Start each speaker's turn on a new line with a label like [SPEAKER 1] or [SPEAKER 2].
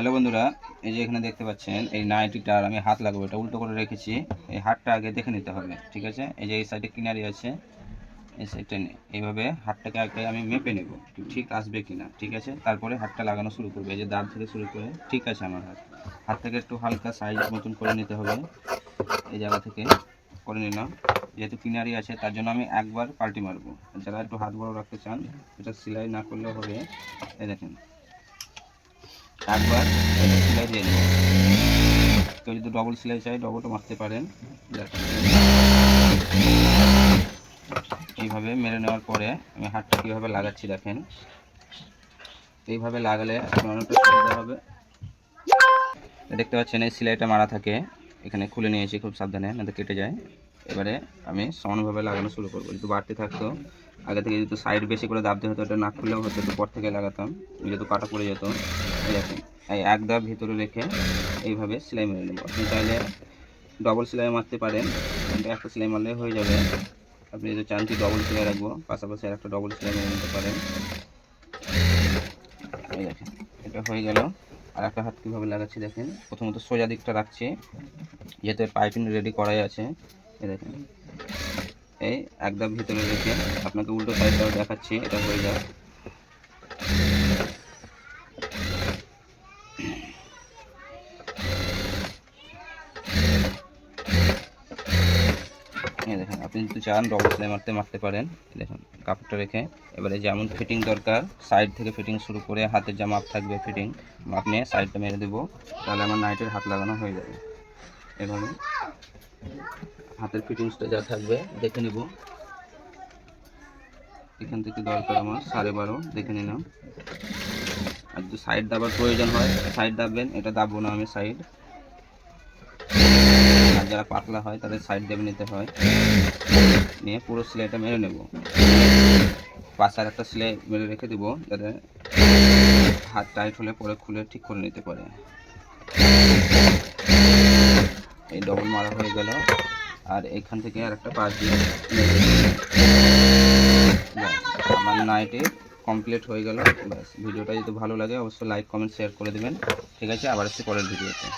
[SPEAKER 1] Hello বন্ধুরা, এই যে এখানে দেখতে পাচ্ছেন এই নাইটিটার আমি হাত লাগাবো, এটা উল্টো করে রেখেছি। এই হাতটা আগে দেখে নিতে হবে, ঠিক আছে? এই যে এই সাইডে কিনারি আছে, এই সাইডটা এইভাবে হাতটাকে আগে আমি মেপে নেব ঠিক আসবে কিনা, ঠিক আছে? তারপরে হাতটা লাগানো শুরু করবে। এই যে দাঁত থেকে শুরু করে ঠিক আছে আমার হাতটাকে একটু হালকা সাইজ মতন করে নিতে হবে। এই জায়গা থেকে করে নিলাম। যেহেতু কিনারি আছে তার জন্য আমি একবার পাল্টি মারবো। যারা একটু হাত বড় রাখতে চান এটা সেলাই না করলেও হবে। এই দেখেন, একবার সেলাই দিয়ে নেব। কেউ যদি ডবল সেলাই চাই ডবলও মারতে পারেন। এইভাবে মেরে নেওয়ার পরে আমি হাতটা কীভাবে লাগাচ্ছি দেখেন। এইভাবে লাগালে আপনার অনেকটা সুবিধা হবে। দেখতে পাচ্ছেন এই সেলাইটা মারা থাকে, এখানে খুলে নিয়েছি খুব সাবধানে, না তো কেটে যায়। এবারে আমি সমানভাবে লাগানো শুরু করবো। যেহেতু বাড়তি থাকতো আগে থেকে, যেহেতু সাইড বেশি করে দাবতে হতো, এটা না খুললেও হতো, একটু পর থেকে লাগাতাম, যেহেতু কাটা পড়ে যেত। দেখেন, এই এক দাব ভিতরে রেখে এইভাবে সেলাই মেরে নেব। আপনি চাইলে ডবল সেলাই মারতে পারেন, কিন্তু একটা সেলাই মারলে হয়ে যাবে। আপনি যদি চান কি ডবল সেলাই রাখবো, পাশাপাশি আর একটা ডবল সেলাই মেরে নিতে পারেন। এই দেখেন, এটা হয়ে গেল। আর একটা হাত কীভাবে লাগাচ্ছি দেখেন। প্রথমত সোজা দিকটা রাখছি, যেহেতু পাইপিং রেডি করাই আছে। এই দেখেন, এই একদম ভিতরে রেখে আপনাকে উল্টো সাইডটাও দেখাচ্ছি, এটা হয়ে যায়। দেখেন, আপনি যদি চান ডবল সেলাই মারতে পারেন। দেখুন কাপড়টা রেখে এবারে যেমন ফিটিং দরকার, সাইড থেকে ফিটিং শুরু করে হাতের যা মাপ থাকবে ফিটিং মাপ নিয়ে সাইডটা মেরে দেবো, তাহলে আমার নাইটের হাত লাগানো হয়ে যাবে। এভাবে হাতের ফিটিংসটা যা থাকবে দেখে নেব। এখান থেকে দরকার আমার 12.5, দেখে নিলাম। আর যদি সাইড দাবার প্রয়োজন হয় সাইড দাববেন, এটা দাববো না আমি সাইড। আর যারা পাতলা হয় তাদের সাইড দেবে নিতে হয়। নিয়ে পুরো সেলাইটা মেরে নেব। পাশে একটা সেলাই মেরে রেখে দেব, যাতে হাত টাইট হলে পরে খুলে ঠিক করে নিতে পারে। এই ডবল মারা হয়ে গেল। আর এখান থেকে আর একটা পাশ দিয়ে আমার নাইটে কমপ্লিট হয়ে গেল। ব্যাস, ভিডিওটা যদি ভালো লাগে অবশ্যই লাইক কমেন্ট শেয়ার করে দেবেন। ঠিক আছে, আবার আসছি পরের ভিডিওতে।